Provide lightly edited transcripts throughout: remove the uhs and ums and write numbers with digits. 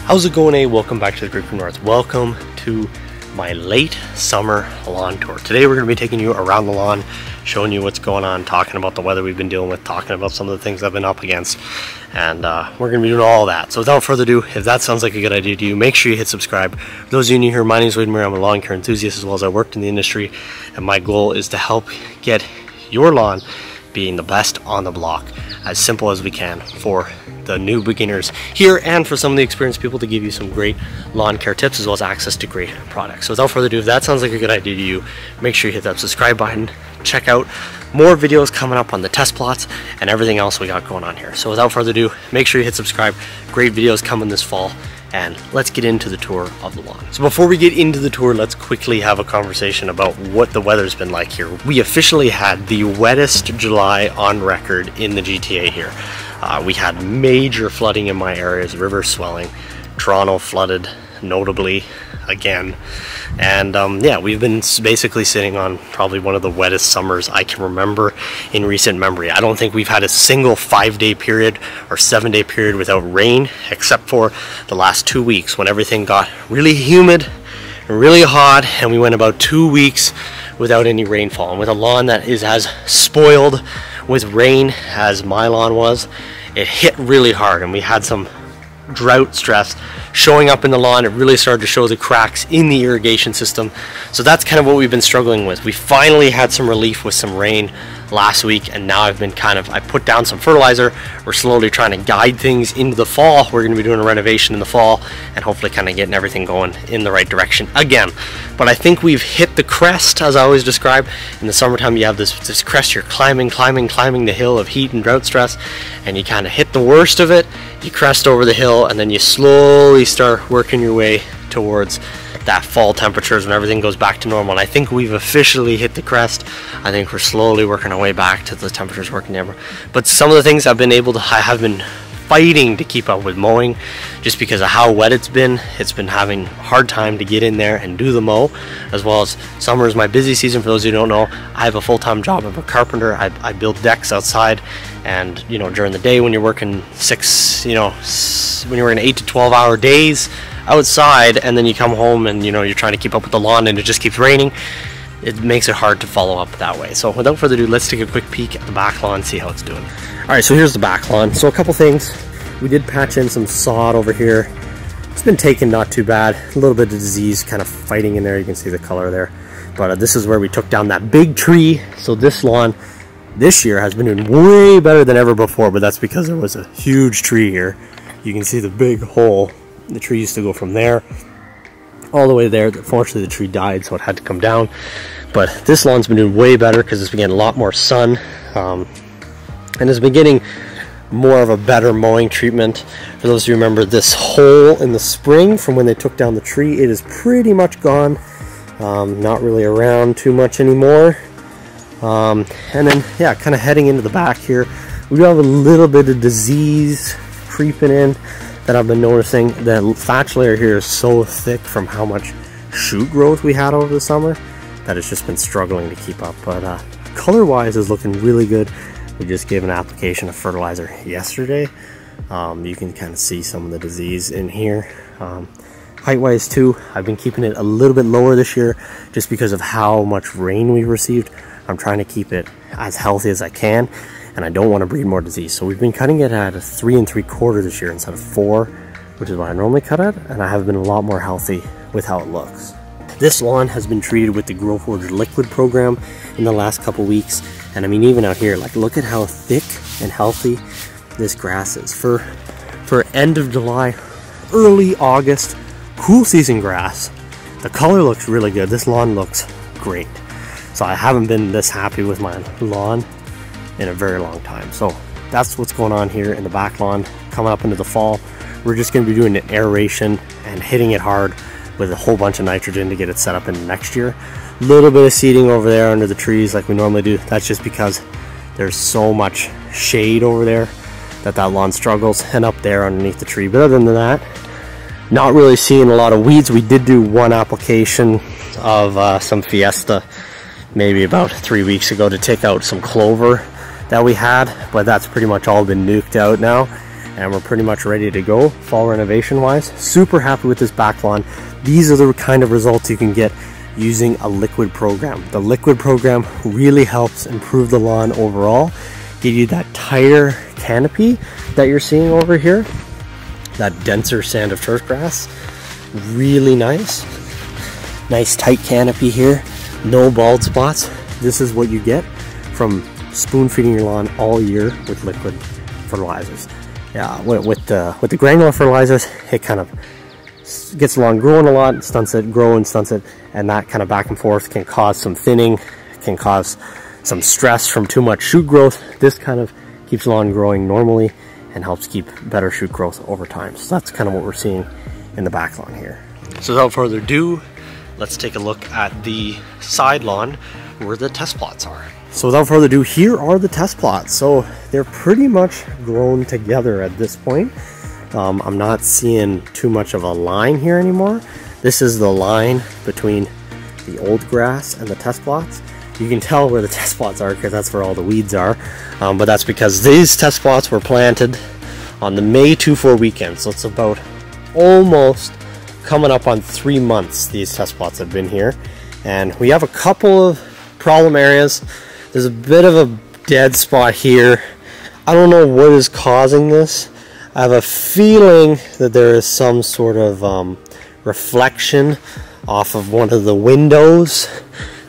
How's it going, Welcome back to the Group from North. Welcome to my late summer lawn tour. Today we're going to be taking you around the lawn, showing you what's going on, talking about the weather we've been dealing with, talking about some of the things I've been up against, and we're going to be doing all that. So without further ado, if that sounds like a good idea to you, make sure you hit subscribe. For those of you new here, my name is Wade Murray. I'm a lawn care enthusiast as well as I worked in the industry, and my goal is to help get your lawn being the best on the block, as simple as we can for the new beginners here and for some of the experienced people to give you some great lawn care tips as well as access to great products. So without further ado, if that sounds like a good idea to you, make sure you hit that subscribe button. Check out more videos coming up on the test plots and everything else we got going on here. So without further ado, make sure you hit subscribe. Great videos coming this fall, and let's get into the tour of the lawn. So before we get into the tour, let's quickly have a conversation about what the weather's been like here. We officially had the wettest July on record in the GTA here. We had major flooding in my areas, rivers swelling, Toronto flooded notably again, and yeah, we've been basically sitting on probably one of the wettest summers I can remember in recent memory. I don't think we've had a single 5-day period or 7-day period without rain, except for the last 2 weeks when everything got really humid and really hot, and we went about 2 weeks without any rainfall. And with a lawn that is as spoiled with rain as my lawn was, it hit really hard, and we had some drought stress showing up in the lawn. It really started to show the cracks in the irrigation system. So that's kind of what we've been struggling with. We finally had some relief with some rain last week, and now I put down some fertilizer. We're slowly trying to guide things into the fall. We're going to be doing a renovation in the fall and hopefully kind of getting everything going in the right direction again. But I think we've hit the crest, as I always describe. In the summertime, you have this crest, you're climbing the hill of heat and drought stress, and you kind of hit the worst of it, you crest over the hill, and then you slowly start working your way towards that fall temperatures when everything goes back to normal. And I think we've officially hit the crest. I think we're slowly working our way back to the temperatures working ever. But some of the things I have been fighting to keep up with mowing, just because of how wet it's been having a hard time to get in there and do the mow, as well as summer is my busy season. For those who don't know, I have a full-time job. I'm a carpenter. I build decks outside, and you know, during the day when you're working when you're working 8 to 12 hour days outside, and then you come home and you're trying to keep up with the lawn and it just keeps raining, it makes it hard to follow up that way. So without further ado, let's take a quick peek at the back lawn, see how it's doing. Alright, so here's the back lawn. So a couple things. We did patch in some sod over here. It's been taken not too bad. A little bit of disease kind of fighting in there. You can see the color there. But this is where we took down that big tree. So this lawn this year has been doing way better than ever before, but that's because there was a huge tree here. You can see the big hole. The tree used to go from there all the way there. Unfortunately, the tree died, so it had to come down. But this lawn's been doing way better because it's been getting a lot more sun, and it's been getting more of a better mowing treatment. For those of you who remember this hole in the spring from when they took down the tree, it is pretty much gone. Not really around too much anymore. And then, yeah, kind of heading into the back here, we do have a little bit of disease creeping in that I've been noticing. The thatch layer here is so thick from how much shoot growth we had over the summer that it's just been struggling to keep up. But color-wise is looking really good. We just gave an application of fertilizer yesterday. You can kind of see some of the disease in here. Height-wise too, I've been keeping it a little bit lower this year just because of how much rain we received. I'm trying to keep it as healthy as I can, and I don't want to breed more disease. So we've been cutting it at a 3 3/4 this year instead of 4, which is what I normally cut at, and I have been a lot more healthy with how it looks. This lawn has been treated with the Grow Forward liquid program in the last couple weeks, and I mean, even out here, like, look at how thick and healthy this grass is. For end of July, early August, cool season grass, the color looks really good. This lawn looks great. So I haven't been this happy with my lawn in a very long time. So that's what's going on here in the back lawn. Coming up into the fall, we're just going to be doing an aeration and hitting it hard with a whole bunch of nitrogen to get it set up in next year. A little bit of seeding over there under the trees like we normally do. That's just because there's so much shade over there that lawn struggles, and up there underneath the tree. But other than that, not really seeing a lot of weeds. We did do one application of some Fiesta maybe about 3 weeks ago to take out some clover that we had, but that's pretty much all been nuked out now. and we're pretty much ready to go fall renovation wise. Super happy with this back lawn. These are the kind of results you can get using a liquid program. The liquid program really helps improve the lawn overall, give you that tighter canopy that you're seeing over here, that denser sand of turf grass. Really nice tight canopy here, no bald spots. This is what you get from spoon feeding your lawn all year with liquid fertilizers. Yeah, with the granular fertilizers, it kind of gets the lawn growing a lot, stunts it, growing, stunts it, and that kind of back and forth can cause some thinning, can cause some stress from too much shoot growth. This kind of keeps the lawn growing normally and helps keep better shoot growth over time. So that's kind of what we're seeing in the back lawn here. So without further ado, let's take a look at the side lawn where the test plots are. So without further ado, here are the test plots. So they're pretty much grown together at this point. I'm not seeing too much of a line here anymore. This is the line between the old grass and the test plots. You can tell where the test plots are because that's where all the weeds are. But that's because these test plots were planted on the May 24 weekend. So it's about almost coming up on 3 months these test plots have been here. And we have a couple of problem areas. There's a bit of a dead spot here. I don't know what is causing this. I have a feeling that there is some sort of reflection off of one of the windows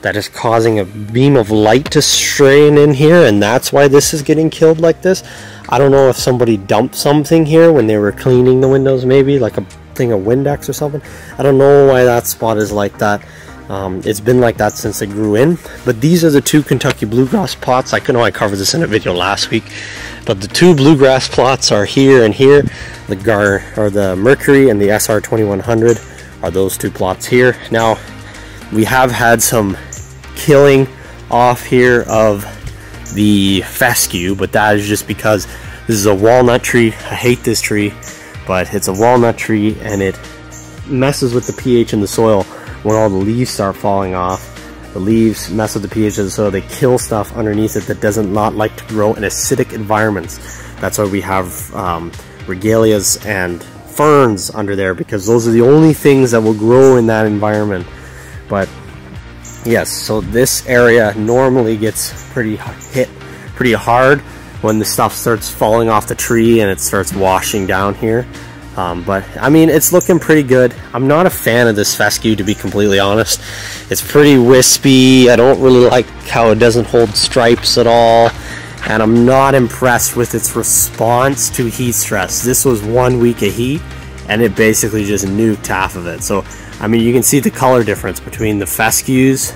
that is causing a beam of light to strain in here, and that's why this is getting killed like this. I don't know if somebody dumped something here when they were cleaning the windows, maybe like a thing of Windex or something. I don't know why that spot is like that. It's been like that since it grew in. But these are the two Kentucky bluegrass plots. I know I covered this in a video last week, but the two bluegrass plots are here and here. The Mercury and the SR 2100 are those two plots here. Now we have had some killing off here of the fescue, but that is just because this is a walnut tree. I hate this tree, but it's a walnut tree and it messes with the pH in the soil. When all the leaves start falling off, the leaves mess with the pH of the soil. They kill stuff underneath it that doesn't not like to grow in acidic environments. That's why we have regalias and ferns under there, because those are the only things that will grow in that environment. But yes, so this area normally gets hit pretty hard when the stuff starts falling off the tree and it starts washing down here. But I mean, it's looking pretty good. I'm not a fan of this fescue, to be completely honest. It's pretty wispy. I don't really like how it doesn't hold stripes at all, and I'm not impressed with its response to heat stress. This was 1 week of heat and it basically just nuked half of it. So I mean, you can see the color difference between the fescues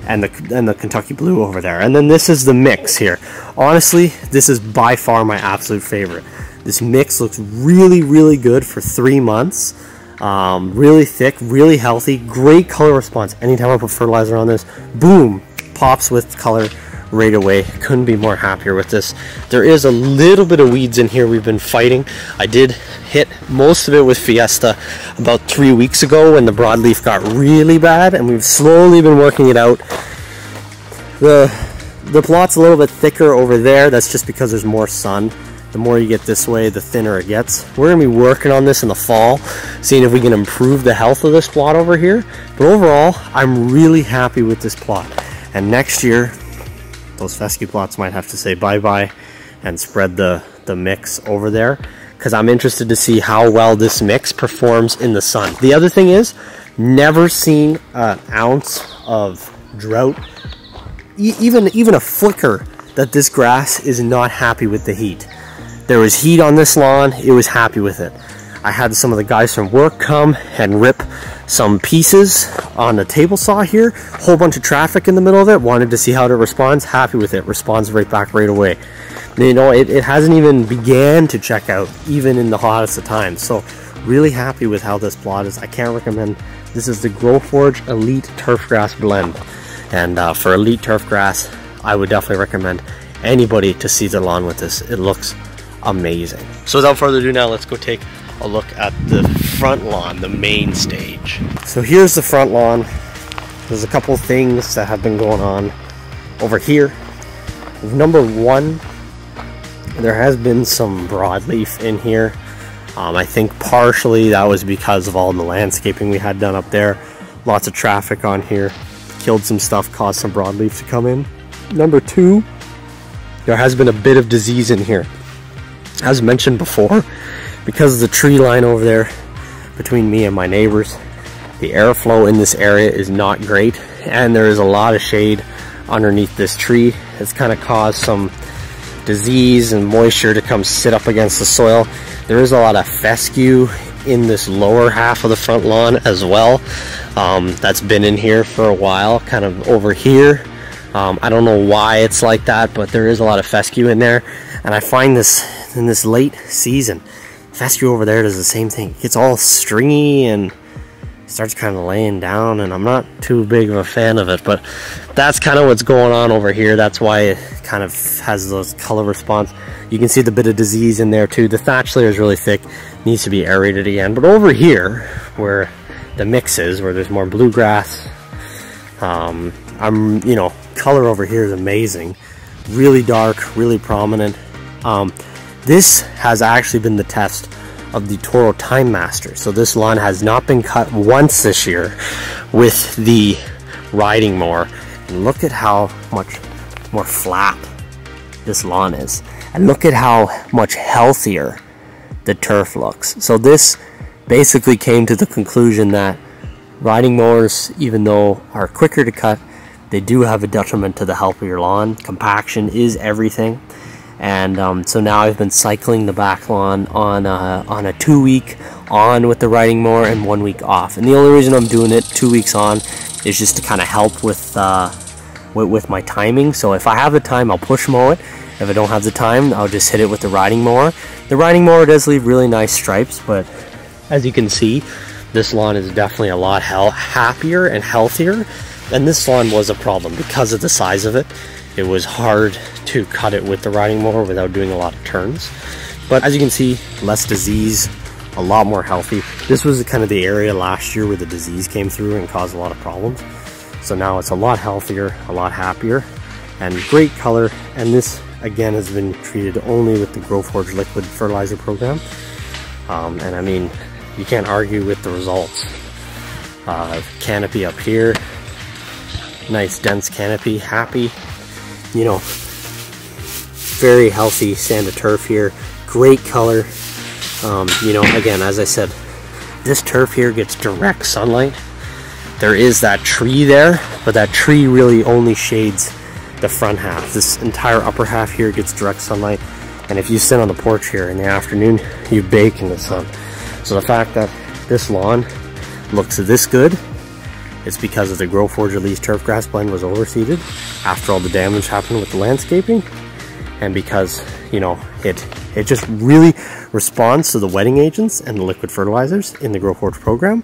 and the Kentucky blue over there. And then this is the mix here. Honestly, this is by far my absolute favorite. This mix looks really, really good for 3 months. Really thick, really healthy, great color response. Anytime I put fertilizer on this, boom, pops with color right away. Couldn't be more happier with this. There is a little bit of weeds in here we've been fighting. I did hit most of it with Fiesta about 3 weeks ago when the broadleaf got really bad, and we've slowly been working it out. The plot's a little bit thicker over there. That's just because there's more sun. The more you get this way, the thinner it gets. We're going to be working on this in the fall, seeing if we can improve the health of this plot over here. But overall, I'm really happy with this plot. And next year, those fescue plots might have to say bye-bye and spread the mix over there, because I'm interested to see how well this mix performs in the sun. The other thing is, never seen an ounce of drought, even a flicker, that this grass is not happy with the heat. There was heat on this lawn, it was happy with it. I had some of the guys from work come and rip some pieces on the table saw here. Whole bunch of traffic in the middle of it, wanted to see how it responds, happy with it, responds right back right away. You know, it hasn't even began to check out, even in the hottest of times. So really happy with how this plot is. I can't recommend, this is the GrowForge Elite Turfgrass Blend. And for Elite Turfgrass, I would definitely recommend anybody to see their lawn with this. It looks amazing. So without further ado, now let's go take a look at the front lawn, the main stage. So here's the front lawn. There's a couple things that have been going on over here. Number one, There has been some broadleaf in here. I think partially that was because of all the landscaping we had done up there. Lots of traffic on here. Killed some stuff, caused some broadleaf to come in. Number two, there has been a bit of disease in here. As mentioned before, because of the tree line over there between me and my neighbors, the airflow in this area is not great, and there is a lot of shade underneath this tree. It's kind of caused some disease and moisture to come sit up against the soil. There is a lot of fescue in this lower half of the front lawn as well. That's been in here for a while, kind of over here. I don't know why it's like that, but there is a lot of fescue in there. And I find this in this late season, fescue over there does the same thing. It gets all stringy and starts kind of laying down, and I'm not too big of a fan of it, but that's kind of what's going on over here. That's why it kind of has those color response. You can see the bit of disease in there too. The thatch layer is really thick, needs to be aerated again. But over here, where the mix is, where there's more bluegrass, you know, color over here is amazing. Really dark, really prominent. This has actually been the test of the Toro Time Master. So this lawn has not been cut once this year with the riding mower. And look at how much more flat this lawn is. And look at how much healthier the turf looks. So this basically came to the conclusion that riding mowers, even though are quicker to cut, they do have a detriment to the health of your lawn. Compaction is everything. And so now I've been cycling the back lawn on a 2 week on with the riding mower and 1 week off. And the only reason I'm doing it 2 weeks on is just to kind of help with my timing. So if I have the time, I'll push mow it. If I don't have the time, I'll just hit it with the riding mower. The riding mower does leave really nice stripes, but as you can see, this lawn is definitely a lot happier and healthier. And this lawn was a problem because of the size of it. It was hard to cut it with the riding mower without doing a lot of turns. But as you can see, less disease, a lot more healthy. This was kind of the area last year where the disease came through and caused a lot of problems. So now it's a lot healthier, a lot happier, and great color. And this, again, has been treated only with the GrowForge liquid fertilizer program. And I mean, you can't argue with the results. Canopy up here, nice dense canopy, happy. You know, very healthy sand of turf here, great color. You know, again, as I said, this turf here gets direct sunlight. There is that tree there, but that tree really only shades the front half. This entire upper half here gets direct sunlight, and if you sit on the porch here in the afternoon, you bake in the sun. So the fact that this lawn looks this good, it's because of the GrowForge Elise turf grass blend was overseeded after all the damage happened with the landscaping, and because, you know, it just really responds to the wetting agents and the liquid fertilizers in the GrowForge program.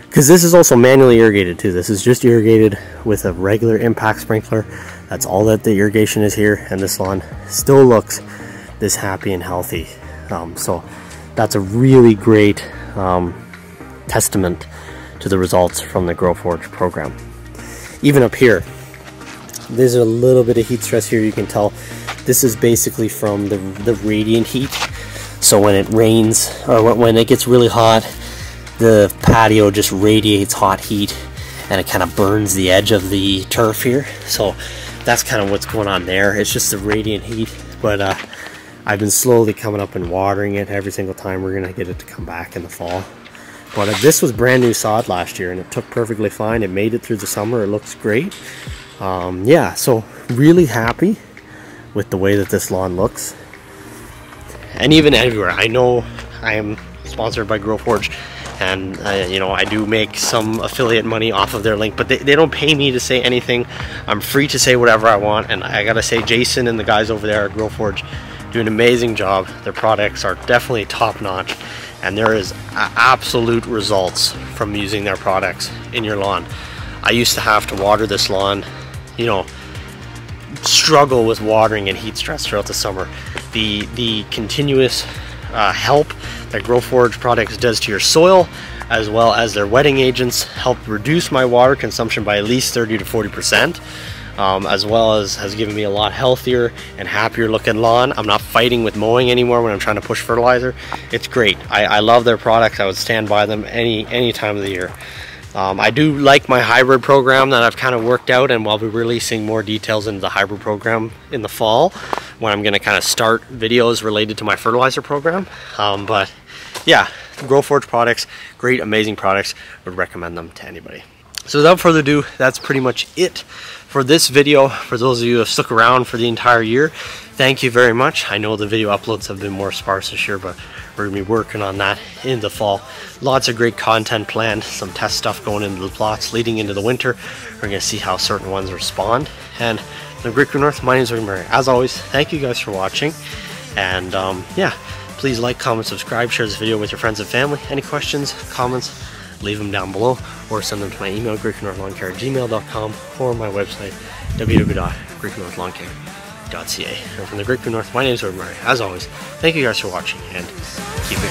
Because this is also manually irrigated too. This is just irrigated with a regular impact sprinkler. That's all that the irrigation is here, and this lawn still looks this happy and healthy. So that's a really great testament to the results from the GrowForge program. Even up here, there's a little bit of heat stress here. You can tell this is basically from the radiant heat. So when it rains, or when it gets really hot, the patio just radiates hot heat, and it kind of burns the edge of the turf here. So that's kind of what's going on there. It's just the radiant heat. But I've been slowly coming up and watering it every single time. We're gonna get it to come back in the fall. But this was brand new sod last year, and it took perfectly fine. It made it through the summer. It looks great. Yeah, so really happy with the way that this lawn looks. And even everywhere. I know I am sponsored by GrowForge, and you know, I do make some affiliate money off of their link, but they don't pay me to say anything. I'm free to say whatever I want, and I gotta say, Jason and the guys over there at GrowForge do an amazing job. Their products are definitely top-notch, and there is absolute results from using their products in your lawn. I used to have to water this lawn, you know, struggle with watering and heat stress throughout the summer. The continuous help that GrowForge products does to your soil, as well as their wetting agents, help reduce my water consumption by at least 30 to 40%. as well as has given me a lot healthier and happier looking lawn. I'm not fighting with mowing anymore when I'm trying to push fertilizer. It's great. I love their products. I would stand by them any time of the year. I do like my hybrid program that I've kind of worked out, and I'll be releasing more details into the hybrid program in the fall when I'm going to kind of start videos related to my fertilizer program. But yeah, GrowForge products, great, amazing products. Would recommend them to anybody. So without further ado, that's pretty much it for this video. For those of you who have stuck around for the entire year, thank you very much. I know the video uploads have been more sparse this year, but we're going to be working on that in the fall. Lots of great content planned, some test stuff going into the plots leading into the winter. We're going to see how certain ones respond. And the Great Green North, my name is Murray. As always, thank you guys for watching. And yeah, please like, comment, subscribe, share this video with your friends and family. Any questions, comments, leave them down below, or send them to my email, greatgreennorthlawncare@gmail.com, or my website, www.greatgreennorthlawncare.ca. And from the Great Green North, my name is Murray. As always, thank you guys for watching, and keep it.